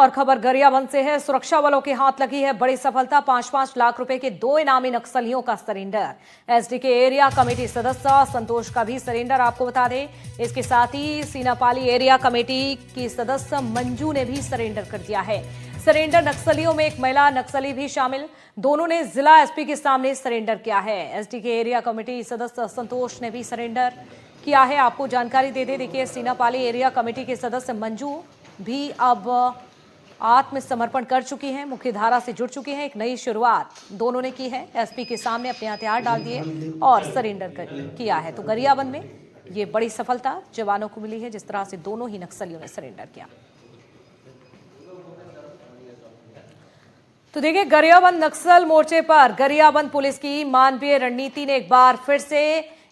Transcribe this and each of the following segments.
और खबर गरियाबंद से है। सुरक्षा बलों के हाथ लगी है बड़ी सफलता। 5-5 लाख रुपए के 2 इनामी नक्सलियों का सरेंडर। एसडीके एरिया कमेटी सदस्य संतोष का भी सरेंडर आपको बता दें। इसके साथ ही सीनापाली एरिया कमेटी की सदस्य मंजू ने भी सरेंडर कर दिया है। सरेंडर नक्सलियों में एक महिला नक्सली भी शामिल। दोनों ने जिला एसपी के सामने सरेंडर किया है। एसडीके एरिया कमेटी सदस्य संतोष ने भी सरेंडर किया है। आपको जानकारी दे दे, देखिए सीनापाली एरिया कमेटी के सदस्य मंजू भी अब आत्मसमर्पण कर चुकी हैं, मुख्यधारा से जुड़ चुकी हैं। एक नई शुरुआत दोनों ने की है। एसपी के सामने अपने हथियार डाल दिए और सरेंडर किया है। तो गरियाबंद में ये बड़ी सफलता जवानों को मिली है, जिस तरह से दोनों ही नक्सलियों ने सरेंडर किया। तो देखिए, गरियाबंद नक्सल मोर्चे पर गरियाबंद पुलिस की मानवीय रणनीति ने एक बार फिर से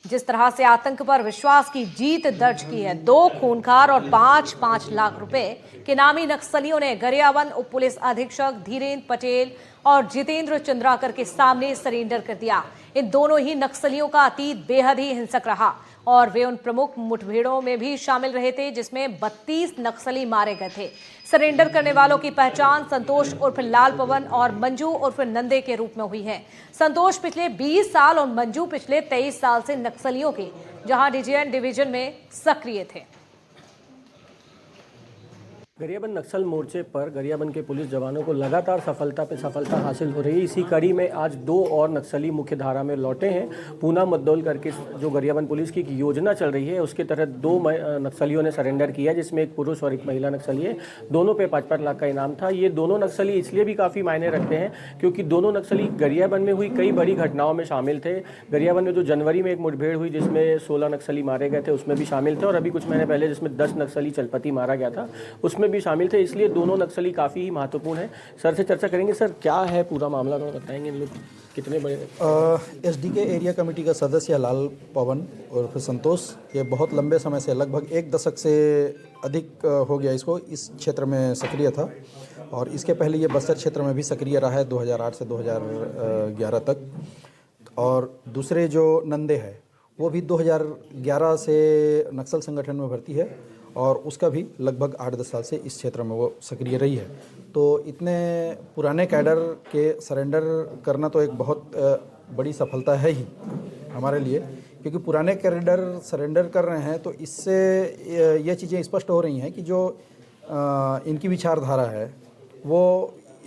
जिस तरह से आतंक पर विश्वास की जीत दर्ज की है। 2 खूंखार और 5-5 लाख रुपए के नामी नक्सलियों ने गरियाबंद उप पुलिस अधीक्षक धीरेन्द्र पटेल और जितेंद्र चंद्राकर के सामने सरेंडर कर दिया। इन दोनों ही नक्सलियों का अतीत बेहद ही हिंसक रहा और वे उन प्रमुख मुठभेड़ों में भी शामिल रहे थे जिसमें 32 नक्सली मारे गए थे। सरेंडर करने वालों की पहचान संतोष उर्फ लाल पवन और मंजू उर्फ नंदे के रूप में हुई है। संतोष पिछले 20 साल और मंजू पिछले 23 साल से नक्सलियों के जहां डीजीएन डिवीजन में सक्रिय थे। गरियाबंद नक्सल मोर्चे पर गरियाबंद के पुलिस जवानों को लगातार सफलता पे सफलता हासिल हो रही है। इसी कड़ी में आज 2 और नक्सली मुख्य धारा में लौटे हैं। पूना मद्दौल करके जो गरियाबंद पुलिस की एक योजना चल रही है, उसके तहत 2 नक्सलियों ने सरेंडर किया, जिसमें एक पुरुष और एक महिला नक्सली है। दोनों पे 5-5 लाख का इनाम था। ये दोनों नक्सली इसलिए भी काफ़ी मायने रखते हैं क्योंकि दोनों नक्सली गरियाबंद में हुई कई बड़ी घटनाओं में शामिल थे। गरियाबंद में जो जनवरी में एक मुठभेड़ हुई जिसमें 16 नक्सली मारे गए थे, उसमें भी शामिल थे, और अभी कुछ महीने पहले जिसमें 10 नक्सली चलपति मारा गया था, उसमें भी शामिल थे। इसलिए दोनों नक्सली काफ़ी ही महत्वपूर्ण है। सर से चर्चा करेंगे। सर, क्या है पूरा मामला, थोड़ा बताएंगे? इन लोग कितने बड़े? एसडीके एरिया कमेटी का सदस्य लाल पवन और फिर संतोष, ये बहुत लंबे समय से, लगभग 1 दशक से अधिक हो गया इसको, इस क्षेत्र में सक्रिय था। और इसके पहले ये बस्तर क्षेत्र में भी सक्रिय रहा है 2008 से 2011 तक। और दूसरे जो नंदे है वो भी 2011 से नक्सल संगठन में भर्ती है और उसका भी लगभग 8-10 साल से इस क्षेत्र में वो सक्रिय रही है। तो इतने पुराने कैडर के सरेंडर करना तो एक बहुत बड़ी सफलता है ही हमारे लिए, क्योंकि पुराने कैडर सरेंडर कर रहे हैं तो इससे ये चीज़ें स्पष्ट हो रही हैं कि जो इनकी विचारधारा है वो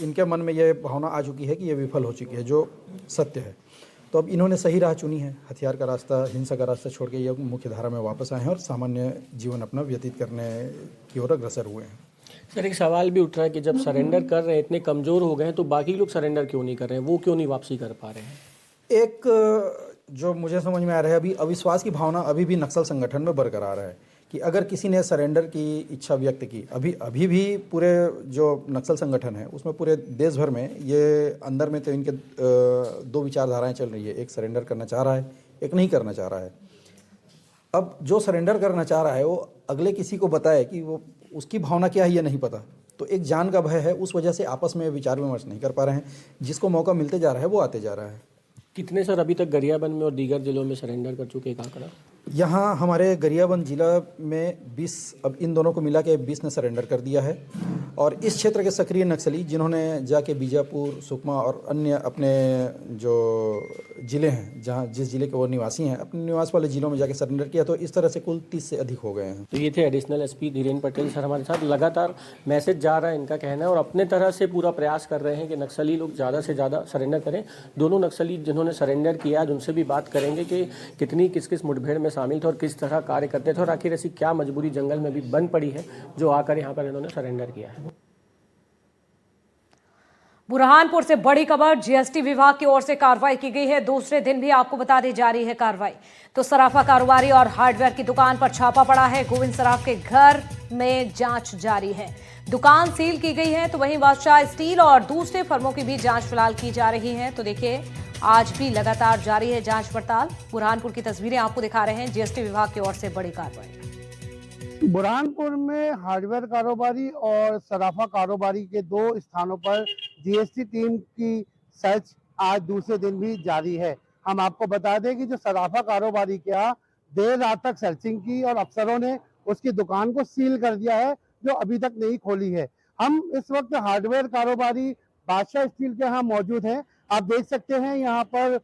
इनके मन में ये भावना आ चुकी है कि ये विफल हो चुकी है, जो सत्य है। तो अब इन्होंने सही राह चुनी है, हथियार का रास्ता, हिंसा का रास्ता छोड़ के ये मुख्य धारा में वापस आए हैं और सामान्य जीवन अपना व्यतीत करने की ओर अग्रसर हुए हैं। सर, एक सवाल भी उठ रहा है कि जब सरेंडर कर रहे हैं, इतने कमज़ोर हो गए हैं, तो बाकी लोग सरेंडर क्यों नहीं कर रहे हैं? वो क्यों नहीं वापसी कर पा रहे हैं? एक जो मुझे समझ में आ रहा है, अभी अविश्वास की भावना अभी भी नक्सल संगठन में बरकरार है कि अगर किसी ने सरेंडर की इच्छा व्यक्त की, अभी भी पूरे जो नक्सल संगठन है उसमें पूरे देश भर में ये अंदर में तो इनके 2 विचारधाराएं चल रही है। एक सरेंडर करना चाह रहा है, एक नहीं करना चाह रहा है। अब जो सरेंडर करना चाह रहा है वो अगले किसी को बताए कि वो उसकी भावना क्या है ये नहीं पता, तो एक जान का भय है, उस वजह से आपस में विचार विमर्श नहीं कर पा रहे हैं। जिसको मौका मिलते जा रहा है वो आते जा रहा है। कितने सर अभी तक गरियाबंद में और दीगर जिलों में सरेंडर कर चुके, एक आंकड़ा? यहाँ हमारे गरियाबंद जिला में 20, अब इन दोनों को मिला के 20 ने सरेंडर कर दिया है। और इस क्षेत्र के सक्रिय नक्सली जिन्होंने जाके बीजापुर, सुकमा और अन्य अपने जो ज़िले हैं, जहाँ जिस ज़िले के वो निवासी हैं, अपने निवास वाले ज़िलों में जाके सरेंडर किया, तो इस तरह से कुल 30 से अधिक हो गए हैं। तो ये थे additional SP Dhirendra Patel sir हमारे साथ। लगातार मैसेज जा रहा है, इनका कहना है, और अपने तरह से पूरा प्रयास कर रहे हैं कि नक्सली लोग ज़्यादा से ज़्यादा सरेंडर करें। दोनों नक्सली जिन्होंने सरेंडर किया, आज उनसे भी बात करेंगे कि कितनी किस मुठभेड़ में शामिल थे और किस तरह कार्य करते थे, और आखिर ऐसी क्या मजबूरी जंगल में भी बन पड़ी है जो आकर यहाँ पर इन्होंने सरेंडर किया है। बुरहानपुर से बड़ी खबर, जीएसटी विभाग की ओर से कार्रवाई की गई है। दूसरे दिन भी आपको बता दी जा रही है कार्रवाई। तो सराफा कारोबारी और हार्डवेयर की दुकान पर छापा पड़ा है। गोविंद सराफ के घर में जांच जारी है। दुकान सील की गई है। तो वहीं बादशाह स्टील और दूसरे फर्मों की भी जांच फिलहाल की जा रही है। तो देखिए, आज भी लगातार जारी है जांच पड़ताल। बुरहानपुर की तस्वीरें आपको दिखा रहे हैं। जीएसटी विभाग की ओर से बड़ी कार्रवाई। बुरहानपुर में हार्डवेयर कारोबारी और सराफा कारोबारी के 2 स्थानों पर जीएसटी टीम की सर्च आज दूसरे दिन भी जारी है। हम आपको बता दें कि जो सराफा कारोबारी के यहाँ देर रात तक सर्चिंग की और अफसरों ने उसकी दुकान को सील कर दिया है, जो अभी तक नहीं खोली है। हम इस वक्त हार्डवेयर कारोबारी बादशाह स्टील के यहाँ मौजूद हैं। आप देख सकते हैं यहाँ पर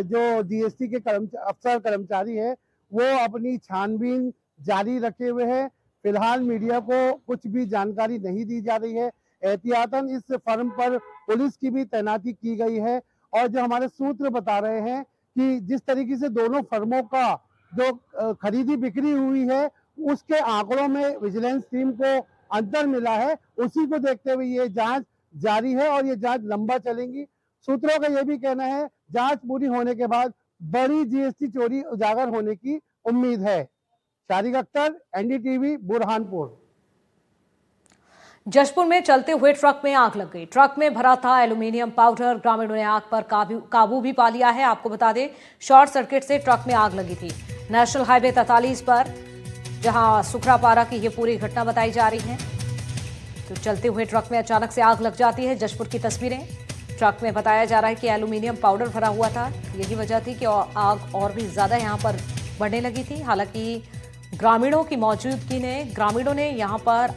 जो जीएसटी के अफसर कर्मचारी है वो अपनी छानबीन जारी रखे हुए हैं। फिलहाल मीडिया को कुछ भी जानकारी नहीं दी जा रही है। एहतियातन इस फर्म पर पुलिस की भी तैनाती की गई है और जो हमारे सूत्र बता रहे हैं कि जिस तरीके से दोनों फर्मों का जो खरीदी बिक्री हुई है उसके आंकड़ों में विजिलेंस टीम को अंतर मिला है, उसी को देखते हुए ये जांच जारी है और ये जांच लंबा चलेगी। सूत्रों का यह भी कहना है जांच पूरी होने के बाद बड़ी जीएसटी चोरी उजागर होने की उम्मीद है। शारिक अख्तर, एनडीटीवी, बुरहानपुर। जशपुर में चलते हुए ट्रक में आग लग गई। ट्रक में भरा था एल्यूमिनियम पाउडर। ग्रामीणों ने आग पर काबू भी पा लिया है। आपको बता दें शॉर्ट सर्किट से ट्रक में आग लगी थी। नेशनल हाईवे 43 पर जहां सुखरापारा की ये पूरी घटना बताई जा रही है। तो चलते हुए ट्रक में अचानक से आग लग जाती है। जशपुर की तस्वीरें। ट्रक में बताया जा रहा है कि एल्यूमिनियम पाउडर भरा हुआ था। यही वजह थी कि आग और भी ज्यादा यहां पर बढ़ने लगी थी। हालांकि ग्रामीणों ने यहां पर